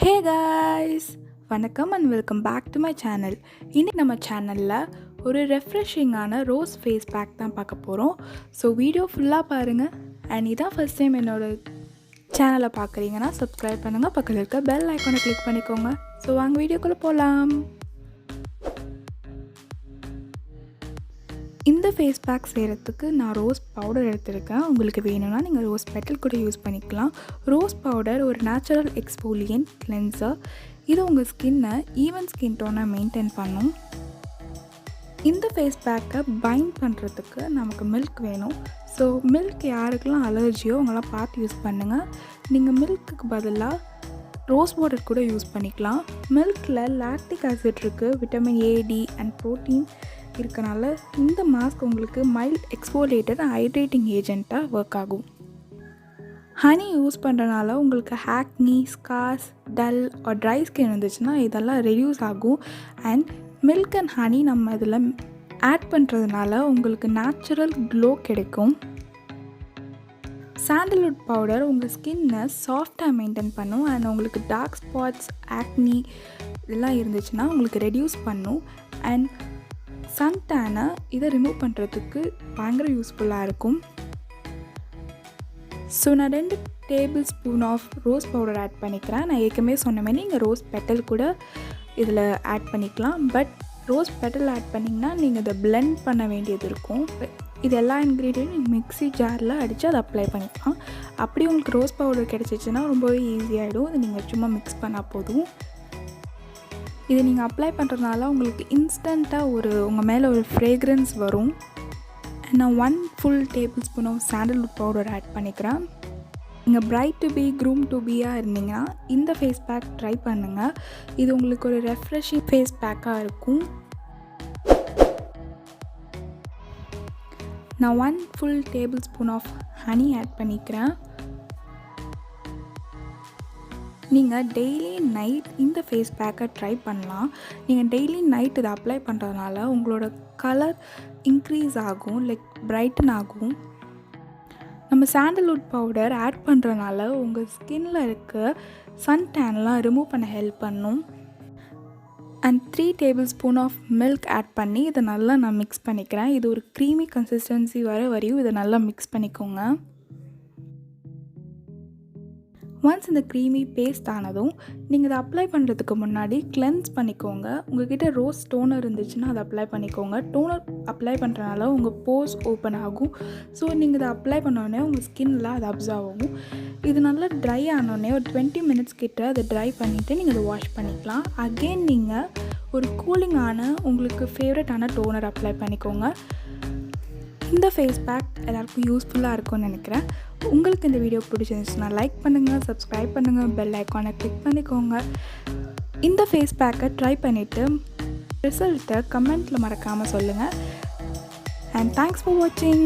Hey guys! வணக்கம் and welcome back to my channel. இன்னைக்கு நம்ம சேனலில் ஒரு ரெஃப்ரெஷிங்கான ரோஸ் ஃபேஸ் பேக் தான் பார்க்க போகிறோம். ஸோ வீடியோ ஃபுல்லாக பாருங்கள். அண்ட் இதான் ஃபர்ஸ்ட் டைம் என்னோடய சேனலை பார்க்குறீங்கன்னா சப்ஸ்கிரைப் பண்ணுங்கள், பக்கத்தில் இருக்க பெல் ஐக்கானை கிளிக் பண்ணிக்கோங்க. ஸோ வாங்க வீடியோக்குள்ளே போகலாம். இந்த ஃபேஸ் பேக் செய்கிறதுக்கு நான் ரோஸ் பவுடர் எடுத்திருக்கேன். உங்களுக்கு வேணும்னா நீங்கள் ரோஸ் பெட்டல் கூட யூஸ் பண்ணிக்கலாம். ரோஸ் பவுடர் ஒரு நேச்சுரல் எக்ஸ்ஃபோலியன்ட் கிளென்சர். இது உங்கள் ஸ்கின்னை ஈவன் ஸ்கின் டோனை மெயின்டைன் பண்ணும். இந்த ஃபேஸ் பேக்கை பைண்ட் பண்ணுறதுக்கு நமக்கு மில்க் வேணும். ஸோ மில்க் யாருக்கெல்லாம் அலர்ஜியோ அவங்களாம் பார்த்து யூஸ் பண்ணுங்கள். நீங்கள் மில்க்குக்கு பதிலாக ரோஸ் வாட்டர் கூட யூஸ் பண்ணிக்கலாம். மில்கில் லாக்டிக் ஆசிட் இருக்குது, vitamin A, D and protein இருக்கனால இந்த மாஸ்க் உங்களுக்கு மைல்ட் எக்ஸ்ஃபோலியேட்டட் ஹைட்ரேட்டிங் ஏஜெண்ட்டாக ஒர்க் ஆகும். ஹனி யூஸ் பண்ணுறனால உங்களுக்கு acne, scars, dull or dry skin இருந்துச்சுன்னா இதெல்லாம் ரெடியூஸ் ஆகும். அண்ட் மில்க் அண்ட் ஹனி நம்ம இதில் ஆட் பண்ணுறதுனால உங்களுக்கு நேச்சுரல் க்ளோ கிடைக்கும். சாண்டல்வுட் பவுடர் உங்கள் ஸ்கின்னை சாஃப்டாக மெயின்டைன் பண்ணும். அண்ட் உங்களுக்கு டார்க் ஸ்பாட்ஸ், ஆக்னி இதெல்லாம் இருந்துச்சுன்னா உங்களுக்கு ரெடியூஸ் பண்ணும். அண்ட் suntan இதை ரிமூவ் பண்ணுறதுக்கு பயங்கர யூஸ்ஃபுல்லாக இருக்கும். ஸோ நான் 2 tablespoon of rose powder add பண்ணிக்கிறேன். நான் ஏற்கனவே சொன்ன மாதிரி நீங்கள் ரோஸ் பெட்டல் கூட இதில் ஆட் பண்ணிக்கலாம். பட் ரோஸ் பெட்டல் ஆட் பண்ணிங்கன்னா நீங்கள் இதை பிளெண்ட் பண்ண வேண்டியது இருக்கும். இது எல்லா இன்க்ரீடியன்ட்டும் நீங்கள் மிக்ஸி ஜாரில் அடித்து அதை அப்ளை பண்ணிக்கலாம். அப்படி உங்களுக்கு ரோஸ் பவுடர் கிடச்சிச்சின்னா ரொம்பவே ஈஸியாகிடும். இது நீங்கள் சும்மா மிக்ஸ் பண்ணால் போதும். இது நீங்கள் அப்ளை பண்ணுறதுனால உங்களுக்கு இன்ஸ்டண்ட்டாக உங்கள் மேலே ஒரு ஃப்ரேக்ரன்ஸ் வரும். நான் 1 full tablespoon of sandalwood powder add பண்ணிக்கிறேன். நீங்கள் bride to be, groom to பியாக இருந்தீங்கன்னா இந்த ஃபேஸ் பேக் ட்ரை பண்ணுங்கள். இது உங்களுக்கு ஒரு ரெஃப்ரெஷிங் ஃபேஸ் பேக்காக இருக்கும். நான் 1 full tablespoon of honey add பண்ணிக்கிறேன். நீங்கள் டெய்லி நைட் இந்த ஃபேஸ் பேக்கை ட்ரை பண்ணலாம். நீங்கள் டெய்லி நைட் இதை அப்ளை பண்ணுறதுனால உங்களோட கலர் இன்க்ரீஸ் ஆகும், லைக் பிரைட்டன் ஆகும். நம்ம சாண்டல்வுட் பவுடர் ஆட் பண்ணுறதுனால உங்கள் ஸ்கின்னில் இருக்க சன்டேன்லாம் ரிமூவ் பண்ண ஹெல்ப் பண்ணும். And 3 tablespoon of milk add பண்ணி இதை நல்லா நான் மிக்ஸ் பண்ணிக்கிறேன். இது ஒரு க்ரீமி கன்சிஸ்டன்சி வரையும் இதை நல்லா மிக்ஸ் பண்ணிக்கோங்க. ஒன்ஸ் இந்த க்ரீமி பேஸ்ட் ஆனதும் நீங்கள் இதை அப்ளை பண்ணுறதுக்கு முன்னாடி கிளென்ஸ் பண்ணிக்கோங்க. உங்கள்கிட்ட ரோஸ் டோனர் இருந்துச்சுன்னா அதை அப்ளை பண்ணிக்கோங்க. டோனர் அப்ளை பண்ணுறதுனால உங்கள் போர்ஸ் ஓப்பன் ஆகும். ஸோ நீங்கள் இதை அப்ளை பண்ணோடனே உங்கள் ஸ்கின்னில் அது அப்சர்வ் ஆகும். இது நல்லா ட்ரை ஆனோடனே ஒரு 20 மினிட்ஸ் கிட்ட அதை ட்ரை பண்ணிவிட்டு நீங்கள் அதை வாஷ் பண்ணிக்கலாம். அகெயின் நீங்கள் ஒரு கூலிங்கான உங்களுக்கு ஃபேவரட்டான டோனர் அப்ளை பண்ணிக்கோங்க. இந்த ஃபேஸ் பேக் எல்லாருக்கும் யூஸ்ஃபுல்லாக இருக்கும்னு நினைக்கிறேன். உங்களுக்கு இந்த வீடியோ பிடிச்சிருந்துச்சுன்னா லைக் பண்ணுங்கள், சப்ஸ்கிரைப் பண்ணுங்கள், பெல் ஐக்கானை கிளிக் பண்ணிக்கோங்க. இந்த ஃபேஸ் பேக்கை ட்ரை பண்ணிவிட்டு ரிசல்ட்டை கமெண்ட்டில் மறக்காமல் சொல்லுங்கள். அண்ட் தேங்க்ஸ் ஃபார் வாட்சிங்.